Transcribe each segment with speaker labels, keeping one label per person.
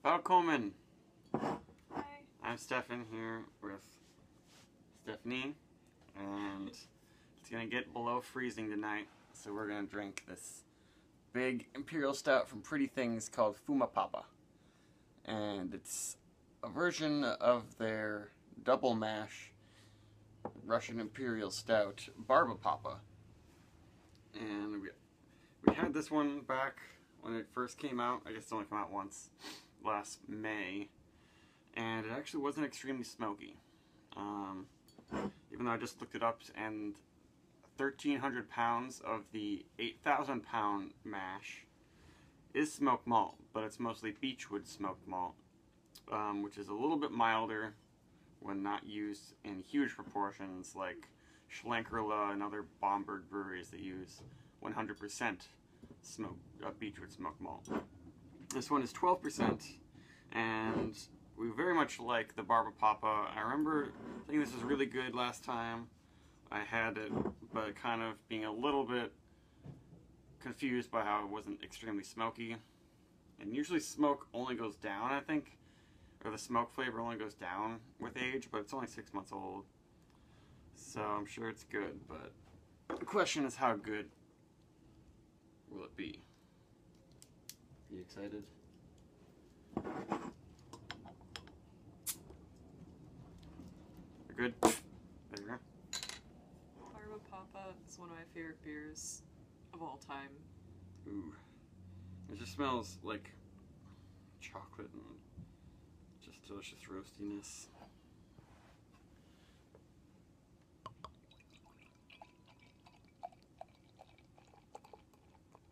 Speaker 1: Willkommen!
Speaker 2: Hi.
Speaker 1: I'm Stefan here with Stephanie, and it's gonna get below freezing tonight, so we're gonna drink this big Imperial Stout from Pretty Things called Fumapapa. And it's a version of their double mash Russian Imperial Stout, Papa. And we had this one back when it first came out. I guess it's only come out once, last May, and it actually wasn't extremely smoky. Even though I just looked it up, and 1,300 pounds of the 8,000 pound mash is smoked malt, but it's mostly beechwood smoked malt, which is a little bit milder when not used in huge proportions like Schlenkerla and other Bamberg breweries that use 100% beechwood smoked malt. This one is 12%, and we very much like the Papa. I remember thinking this was really good last time I had it, but kind of being a little bit confused by how it wasn't extremely smoky. And usually smoke only goes down, I think, or the smoke flavor only goes down with age, but it's only 6 months old, so I'm sure it's good, but the question is, how good will it be? Are you excited? You're good? There you go.
Speaker 2: Fumapapa is one of my favorite beers of all time.
Speaker 1: Ooh. It just smells like chocolate and just delicious roastiness.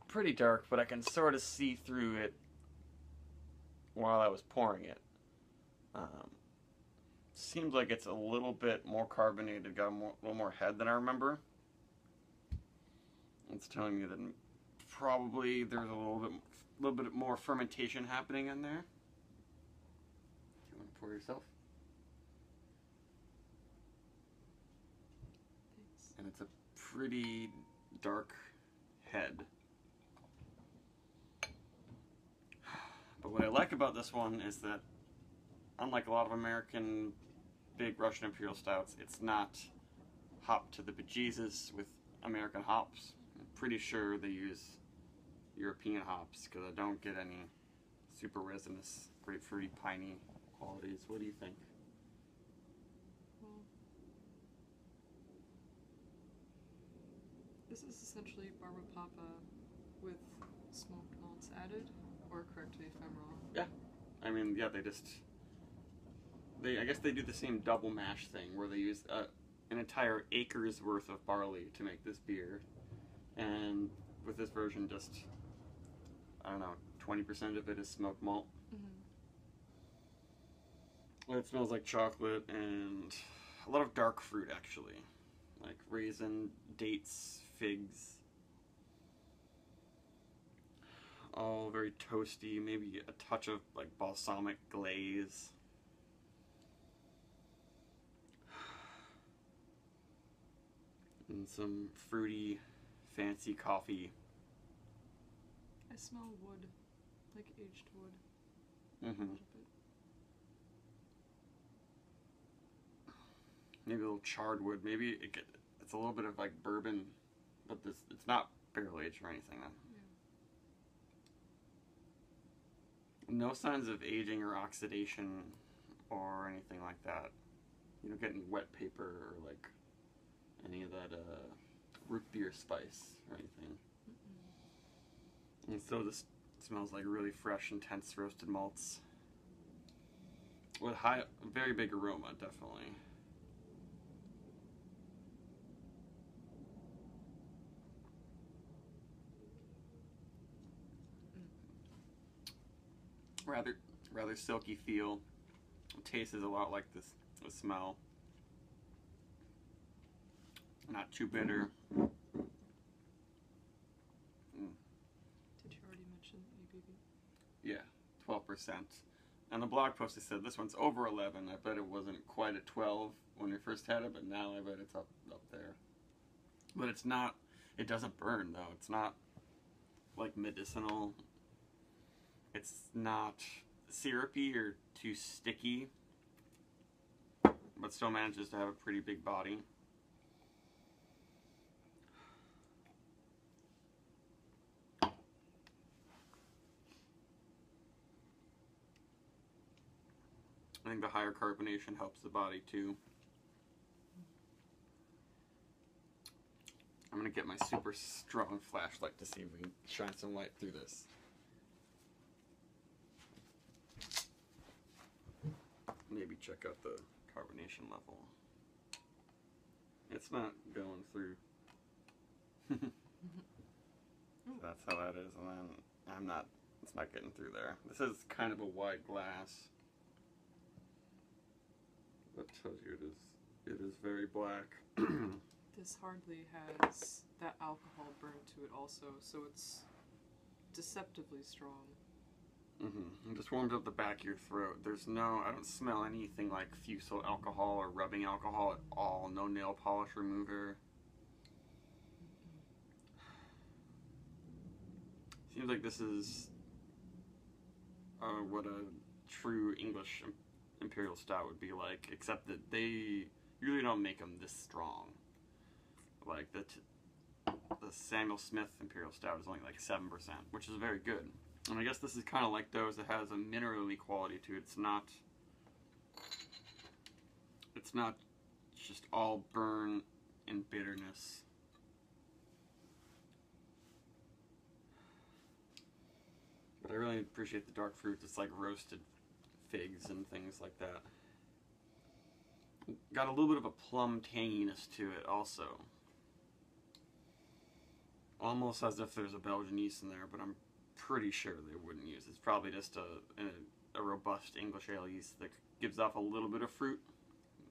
Speaker 1: Pretty dark, but I can sort of see through it while I was pouring it. Seems like it's a little bit more carbonated, got a little more head than I remember. It's telling me that probably there's a little bit more fermentation happening in there. Do you want to pour yourself?
Speaker 2: Thanks.
Speaker 1: And it's a pretty dark head. But what I like about this one is that, unlike a lot of American big Russian Imperial Stouts, it's not hopped to the bejesus with American hops. I'm pretty sure they use European hops, because I don't get any super resinous, grapefruity, piney qualities. What do you think?
Speaker 2: Well, this is essentially Papa with smoked malts added, or correct me if I'm wrong.
Speaker 1: Yeah. I mean, yeah, I guess they do the same double mash thing where they use an entire acre's worth of barley to make this beer, and with this version, just, I don't know, 20% of it is smoked malt. Mm-hmm. It smells like chocolate and a lot of dark fruit, actually, like raisin, dates, figs. All very toasty, maybe a touch of like balsamic glaze. And some fruity, fancy coffee.
Speaker 2: I smell wood, like aged wood.
Speaker 1: Mm-hmm.
Speaker 2: A little bit.
Speaker 1: Maybe a little charred wood. Maybe it's a little bit of like bourbon, but it's not barrel aged or anything then. Yeah. No signs of aging or oxidation or anything like that. You don't get any wet paper or like any of that root beer spice or anything. Mm-mm. And so this smells like really fresh, intense roasted malts with very big aroma, definitely. Rather silky feel. The taste is a lot like the smell. Not too bitter. Mm.
Speaker 2: Did you already mention ABV?
Speaker 1: Yeah, 12%. And the blog post said this one's over 11. I bet it wasn't quite at 12 when we first had it, but now I bet it's up there. But it's not, it doesn't burn though. It's not like medicinal. It's not syrupy or too sticky, but still manages to have a pretty big body. I think the higher carbonation helps the body too. I'm gonna get my super strong flashlight to see if we can shine some light through this. Maybe check out the carbonation level. It's not going through. That's how that is, and then it's not getting through there. This is kind of a wide glass. That tells you it is very black.
Speaker 2: This hardly has that alcohol burn to it also, so it's deceptively strong.
Speaker 1: It just warms up the back of your throat. I don't smell anything like fusel alcohol or rubbing alcohol at all. No nail polish remover. Seems like this is what a true English Imperial Stout would be like, except that they usually don't make them this strong. Like the Samuel Smith Imperial Stout is only like 7%, which is very good. And I guess this is kind of like those. It has a minerally quality to it. It's not just all burn and bitterness. But I really appreciate the dark fruits. It's like roasted figs and things like that. Got a little bit of a plum tanginess to it also. Almost as if there's a Belgian yeast in there, but I'm pretty sure they wouldn't use it. It's probably just a robust English ale yeast that gives off a little bit of fruit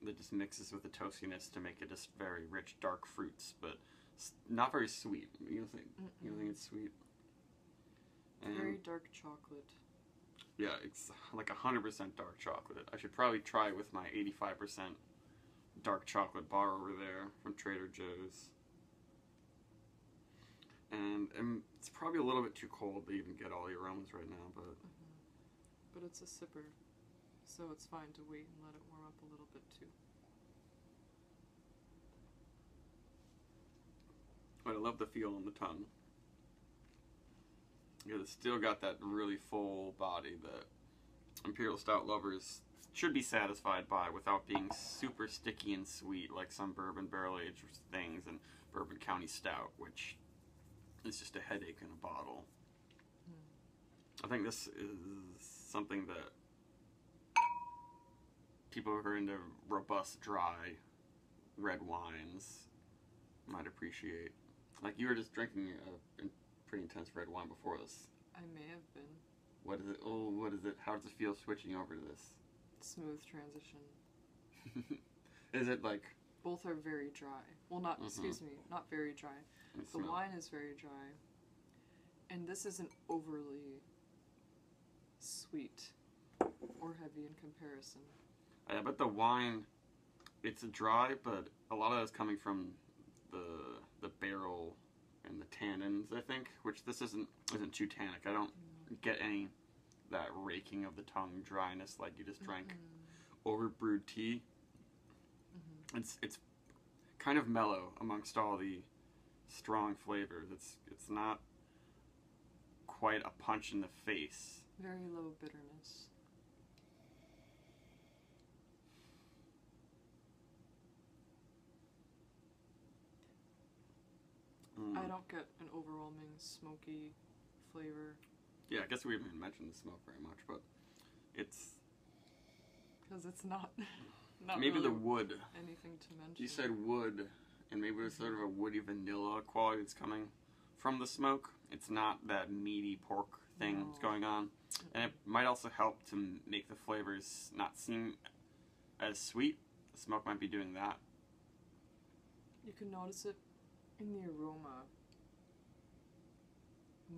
Speaker 1: that just mixes with the toastiness to make it just very rich, dark fruits, but not very sweet. You don't think it's sweet? And
Speaker 2: very dark chocolate.
Speaker 1: Yeah, it's like 100% dark chocolate. I should probably try it with my 85% dark chocolate bar over there from Trader Joe's. And it's probably a little bit too cold to even get all the aromas right now, but...
Speaker 2: But it's a sipper, so it's fine to wait and let it warm up a little bit too.
Speaker 1: But I love the feel on the tongue. Yeah, it's still got that really full body that Imperial Stout lovers should be satisfied by without being super sticky and sweet like some bourbon barrel-aged things and Bourbon County Stout, which is just a headache in a bottle. I think this is something that people who are into robust, dry red wines might appreciate. Like, you were just drinking a pretty intense red wine before this.
Speaker 2: I may have been.
Speaker 1: What is it? Oh, what is it? How does it feel switching over to this?
Speaker 2: Smooth transition.
Speaker 1: Is it like...
Speaker 2: Both are very dry. Well, not, excuse me, not very dry. The wine is very dry. And this isn't overly sweet or heavy in comparison.
Speaker 1: I bet the wine, it's dry, but a lot of that's coming from the barrel and the tannins, I think, which this isn't too tannic. I don't get any that raking of the tongue dryness like you just drank overbrewed tea. It's kind of mellow amongst all the strong flavors. It's not quite a punch in the face.
Speaker 2: Very low bitterness. I don't get an overwhelming smoky flavor.
Speaker 1: Yeah, I guess we haven't mentioned the smoke very much, but it's...
Speaker 2: Because it's not
Speaker 1: maybe
Speaker 2: really
Speaker 1: the wood.
Speaker 2: Anything to mention.
Speaker 1: You said wood, and maybe there's sort of a woody vanilla quality that's coming from the smoke. It's not that meaty pork thing that's going on. And it might also help to make the flavors not seem as sweet. The smoke might be doing that.
Speaker 2: You can notice it in the aroma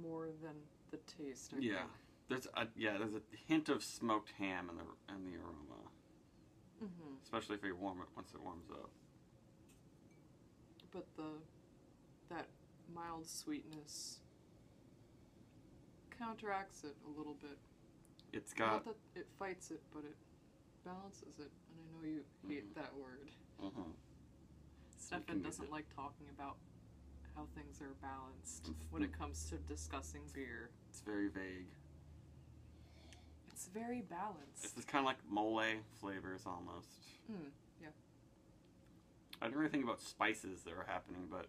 Speaker 2: more than the taste. I think.
Speaker 1: There's a hint of smoked ham in the aroma, especially if you warm it once it warms up.
Speaker 2: But that mild sweetness counteracts it a little bit
Speaker 1: It's got...
Speaker 2: Not that it fights it, but it balances it. And I know you hate that word.
Speaker 1: Mm-hmm.
Speaker 2: Stefan doesn't like talking about how things are balanced when it comes to discussing beer.
Speaker 1: It's very vague.
Speaker 2: It's very balanced.
Speaker 1: It's kind of like mole flavors almost.
Speaker 2: Yeah.
Speaker 1: I didn't really think about spices that were happening, but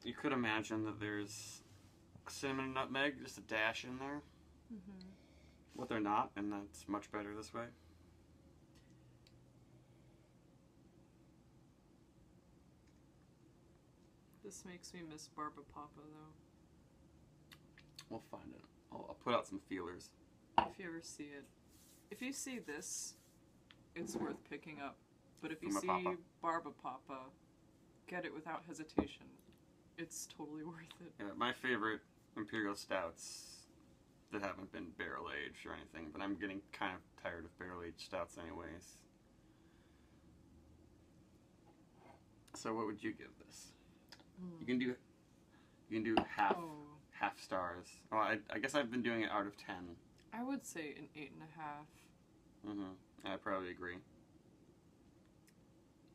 Speaker 1: you could imagine that there's cinnamon and nutmeg, just a dash in there.
Speaker 2: Mm-hmm.
Speaker 1: What they're not, and that's much better this way.
Speaker 2: This makes me miss Fumapapa, though.
Speaker 1: We'll find it. I'll put out some feelers.
Speaker 2: If you ever see it. If you see this, it's worth picking up. But if you see Fumapapa, get it without hesitation. It's totally worth it.
Speaker 1: Yeah, my favorite Imperial Stouts that haven't been barrel-aged or anything, but I'm getting kind of tired of barrel-aged stouts anyways. So what would you give this? You can do half stars. Oh, I guess I've been doing it out of 10.
Speaker 2: I would say an 8.5.
Speaker 1: I probably agree.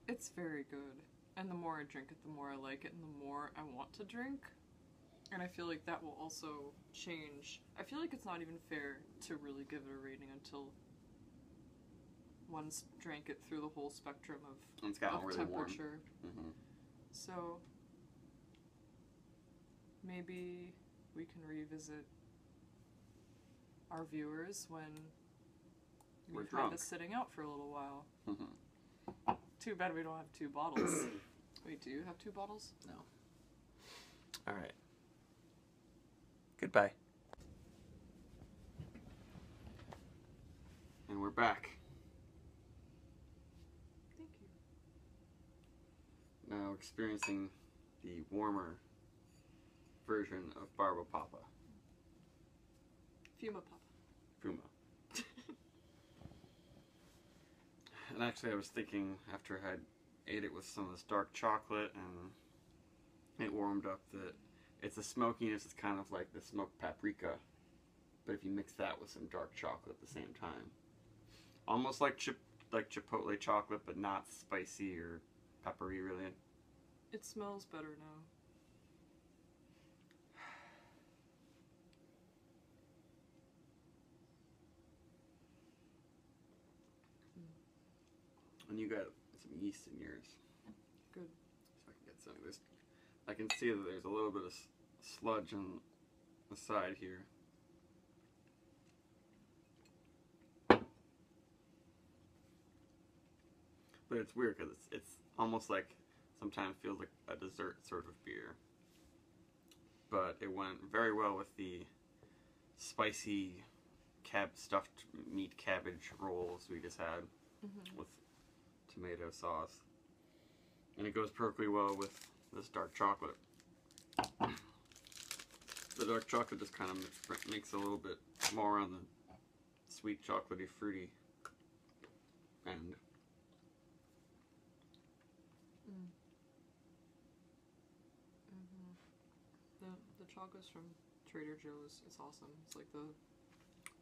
Speaker 2: It's very good. And the more I drink it, the more I like it, and the more I want to drink. And I feel like that will also change. I feel like it's not even fair to really give it a rating until one's drank it through the whole spectrum of
Speaker 1: it's gotten really
Speaker 2: temperature.
Speaker 1: Warm.
Speaker 2: So maybe we can revisit our viewers when we've had this sitting out for a little while. Too bad we don't have 2 bottles. Wait, do you have 2 bottles?
Speaker 1: No. All right. Goodbye. And we're back.
Speaker 2: Thank you.
Speaker 1: Now experiencing the warmer version of Fumapapa. Fuma. And actually I was thinking after I had ate it with some of this dark chocolate and it warmed up that it's a smokiness that's kind of like the smoked paprika, but if you mix that with some dark chocolate at the same time. Almost like chipotle chocolate, but not spicy or peppery really.
Speaker 2: It smells better now.
Speaker 1: And you got some yeast in yours.
Speaker 2: Good.
Speaker 1: So I can get some of this. I can see that there's a little bit of sludge on the side here. But it's weird because it's almost like sometimes feels like a dessert sort of beer. But it went very well with the spicy stuffed meat cabbage rolls we just had with tomato sauce. And it goes perfectly well with this dark chocolate. The dark chocolate just kind of makes a little bit more on the sweet chocolatey fruity end.
Speaker 2: The chocolate's from Trader Joe's. It's awesome. It's like the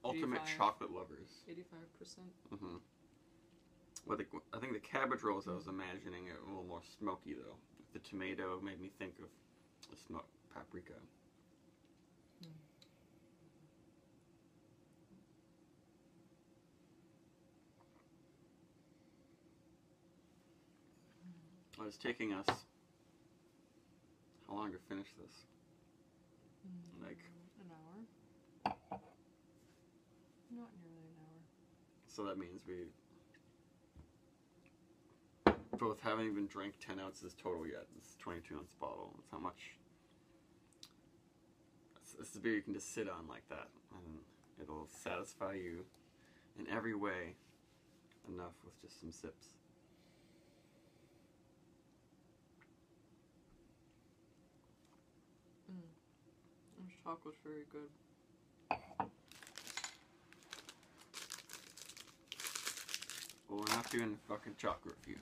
Speaker 1: ultimate chocolate lovers.
Speaker 2: 85%.
Speaker 1: Well, I think the cabbage rolls, I was imagining it a little more smoky though. The tomato made me think of the smoked paprika. Well, it's taking us how long to finish this? Like
Speaker 2: an hour? Not nearly an hour.
Speaker 1: So that means we both haven't even drank 10 ounces total yet. This is a 22-ounce bottle. That's how much. This is a beer you can just sit on like that, and it'll satisfy you in every way enough with just some sips.
Speaker 2: This chocolate's very good.
Speaker 1: Well, we're not doing the fucking chocolate review.